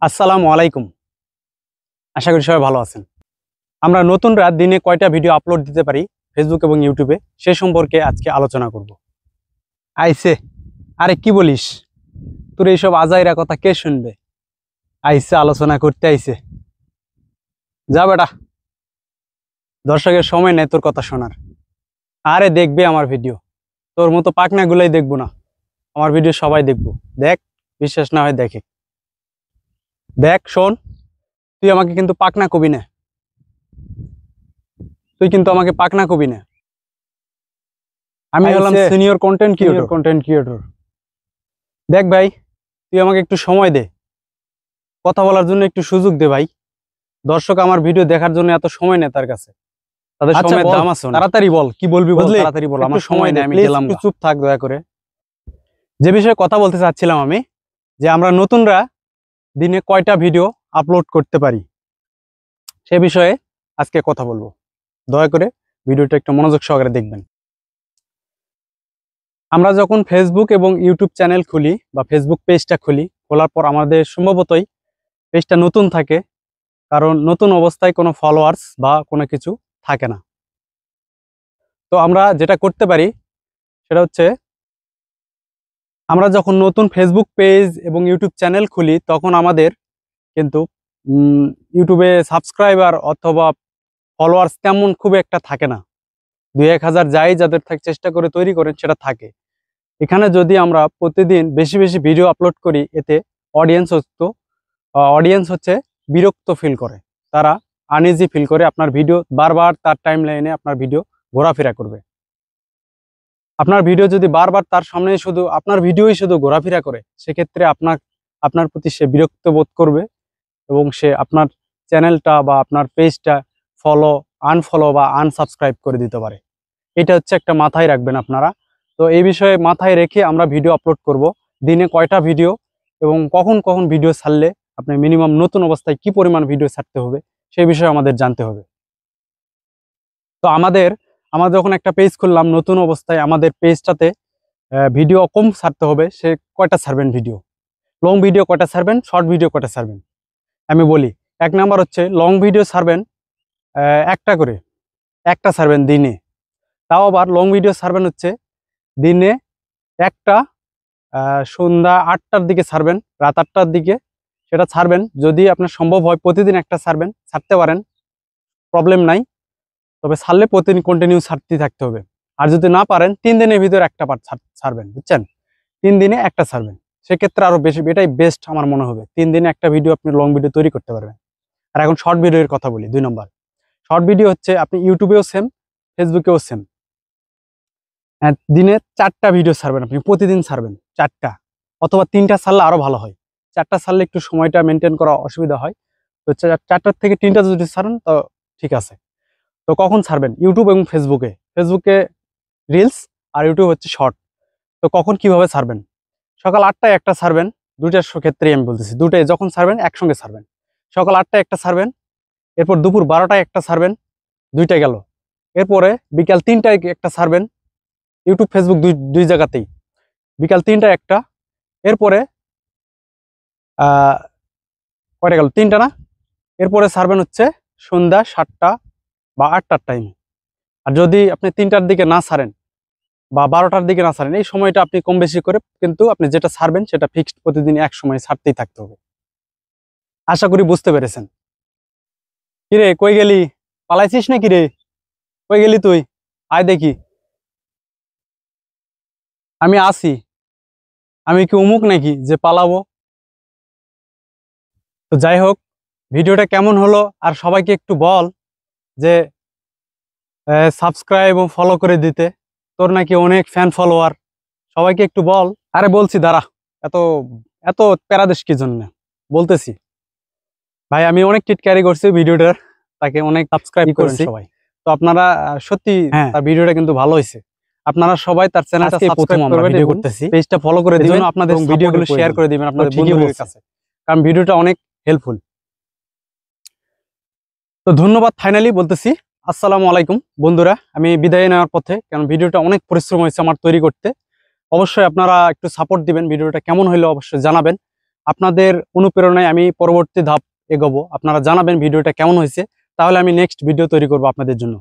আসসালামু আলাইকুম। আশা করি সবাই ভালো আছেন। আমরা নতুনরা দিনে কয়টা ভিডিও আপলোড দিতে পারি ফেসবুক এবং ইউটিউবে সে সম্পর্কে আজকে আলোচনা করব। আইছে, আরে কি বলিস, তোর এইসব আজাইরা কথা কে শুনবে? আইছে আলোচনা করতে আইছে। যা বেটা, দর্শকের সময় নেই তোর কথা শোনার। আরে দেখবে আমার ভিডিও, তোর মতো পাকনাগুলাই দেখবো না, আমার ভিডিও সবাই দেখবো। দেখ, বিশ্বাস না হয় দেখে দেখ, শোন, তুই আমাকে কিন্তু পাকনা কবি না, আমি হলাম সিনিয়র কন্টেন্ট ক্রিয়েটর। দেখ ভাই, তুই আমাকে একটু সময় দে, কথা বলার জন্য একটু সুযোগ দে ভাই। দর্শক আমার ভিডিও দেখার জন্য এত সময় নেই তার কাছে, তাদের সময়ের দাম আছে। তাড়াতাড়ি বল, কি বলবি বল, তাড়াতাড়ি বল, আমার সময় নেই, আমি গেলাম। চুপ থাক দয়া করে। যে বিষয়ে কথা বলতে চাচ্ছিলাম আমি, যে আমরা নতুনরা দিনে কয়টা ভিডিও আপলোড করতে পারি সে বিষয়ে আজকে কথা বলবো। দয়া করে ভিডিওটা একটু মনোযোগ সহকারে দেখবেন। আমরা যখন ফেসবুক এবং ইউটিউব চ্যানেল খুলি বা ফেসবুক পেজটা খুলি, খোলার পর আমাদের সম্ভবতই পেজটা নতুন থাকে, কারণ নতুন অবস্থায় কোনো ফলোয়ার্স বা কোনো কিছু থাকে না। তো আমরা যেটা করতে পারি সেটা হচ্ছে, আমরা যখন নতুন ফেসবুক পেজ এবং ইউটিউব চ্যানেল খুলি তখন আমাদের কিন্তু ইউটিউবে সাবস্ক্রাইবার অথবা ফলোয়ার্স তেমন খুব একটা থাকে না। 2-1000 যাই যাদের চেষ্টা করে তৈরি করেন সেটা থাকে। এখানে যদি আমরা প্রতিদিন বেশি বেশি ভিডিও আপলোড করি, এতে অডিয়েন্স হচ্ছে বিরক্ত ফিল করে, তারা আনইজি ফিল করে, আপনার ভিডিও বারবার তার টাইম লাইনে আপনার ভিডিও ঘোরাফেরা করবে। আপনার ভিডিও যদি বারবার তার সামনে শুধু আপনার ভিডিওই শুধু ঘোরাফেরা করে, সেক্ষেত্রে আপনার প্রতি সে বিরক্ত বোধ করবে এবং সে আপনার চ্যানেলটা বা আপনার পেজটা আনফলো বা আনসাবস্ক্রাইব করে দিতে পারে। এটা হচ্ছে একটা মাথায় রাখবেন আপনারা। তো এই বিষয়ে মাথায় রেখে আমরা ভিডিও আপলোড করব, দিনে কয়টা ভিডিও এবং কখন কখন ভিডিও ছাড়লে আপনি মিনিমাম নতুন অবস্থায় কি পরিমাণ ভিডিও ছাড়তে হবে সেই বিষয়ে আমাদের জানতে হবে। তো আমরা যখন একটা পেজ খুললাম নতুন অবস্থায়, আমাদের পেজটাতে ভিডিও কম ছাড়তে হবে। সে কয়টা ছাড়বেন ভিডিও, লং ভিডিও কয়টা ছাড়বেন, শর্ট ভিডিও কয়টা ছাড়বেন আমি বলি। 1 নাম্বার হচ্ছে লং ভিডিও ছাড়বেন একটা ছাড়বেন দিনে। তাও আবার লং ভিডিও ছাড়বেন হচ্ছে দিনে একটা, সন্ধ্যা 8টার দিকে ছাড়বেন, রাত 8টার দিকে সেটা ছাড়বেন। যদি আপনার সম্ভব হয় প্রতিদিন একটা ছাড়তে পারেন, প্রবলেম নাই, তবে ছাড়লে প্রতিদিন কন্টিনিউ ছাড়তে থাকতে হবে। আর যদি না পারেন 3 দিনের ভিতরে একটা পার্ট ছাড়বেন, বুঝছেন? 3 দিনে একটা ছাড়বেন, সেক্ষেত্রে আরো বেশি, এটাই বেস্ট আমার মনে হবে। 3 দিনে একটা ভিডিও আপনি লং ভিডিও তৈরি করতে পারবেন। আর এখন শর্ট ভিডিওর কথা বলি। 2 নম্বর, শর্ট ভিডিও হচ্ছে আপনি ইউটিউবেও সেম, ফেসবুকেও সেম। দিনে 4টা ভিডিও ছাড়বেন, আপনি প্রতিদিন ছাড়বেন 4টা, অথবা 3টা ছাড়লে আরো ভালো হয়। 4টা ছাড়লে একটু সময়টা মেনটেন করা অসুবিধা হয়। তো 4টার থেকে 3টা যদি ছাড়েন তো ঠিক আছে। তো কখন ছাড়বেন? ইউটিউব এবং ফেসবুকে রিলস আর ইউটিউব হচ্ছে শর্ট। তো কখন কিভাবে ছাড়বেন? সকাল 8টায় একটা ছাড়বেন, দুইটার ক্ষেত্রেই আমি বলতেছি, দুটায় যখন ছাড়বেন একসঙ্গে ছাড়বেন। সকাল 8টায় একটা ছাড়বেন, এরপর দুপুর 12টায় একটা ছাড়বেন, 2টা গেল। এরপরে বিকাল 3টায় একটা ছাড়বেন, ইউটিউব ফেসবুক দুই জায়গাতেই বিকাল 3টায় একটা। এরপরে কয়টা গেল? 3টা না? এরপরে ছাড়বেন হচ্ছে সন্ধ্যা 7টা বা 8টার টাইমে। আর যদি আপনি 3টার দিকে না ছাড়েন বা 12টার দিকে না ছাড়েন, এই সময়টা আপনি কম বেশি করে, কিন্তু আপনি যেটা ছাড়বেন সেটা ফিক্সড, প্রতিদিন এক সময় ছাড়তেই থাকতে হবে। আশা করি বুঝতে পেরেছেন। কিরে, কই গেলি? পালাইছিস না কিরে? কই গেলি তুই? আয় দেখি। আমি আসি, আমি কি অমুক নাকি যে পালাবো? তো যাই হোক, ভিডিওটা কেমন হলো আর সবাইকে একটু বল যে সাবস্ক্রাইব এবং ফলো করে দিতে। তোর নাকি অনেক ফ্যান ফলোয়ার, সবাইকে একটু বল। আরে বলছি, দাঁড়া, এত এত প্যারাদেশ কি জন্য বলতেছি। ভাই, আমি অনেক টিট ক্যারি করছি ভিডিওটার, তাকে অনেক সাবস্ক্রাইব করছি সবাই। তো আপনারা সত্যি তার ভিডিওটা কিন্তু ভালো হয়েছে। আপনারা সবাই তার চ্যানেলটা সাবস্ক্রাইব করবেন, ভিডিও করতেছি, পেজটা ফলো করে দিবেন, আপনাদের ভিডিওগুলো শেয়ার করে দিবেন আপনাদের বন্ধুদের কাছে, কারণ ভিডিওটা অনেক হেল্পফুল। তো ধন্যবাদ। ফাইনালি বলতেছি আসসালামু আলাইকুম বন্ধুরা, আমি বিদায় নেওয়ার পথে, কারণ ভিডিওটা অনেক পরিশ্রম হয়েছে আমার তৈরি করতে। অবশ্যই আপনারা একটু সাপোর্ট দিবেন, ভিডিওটা কেমন হইলো অবশ্যই জানাবেন। আপনাদের অনুপ্রেরণায় আমি পরবর্তী ধাপ এগোবো। আপনারা জানাবেন ভিডিওটা কেমন হয়েছে, তাহলে আমি নেক্সট ভিডিও তৈরি করব আপনাদের জন্য।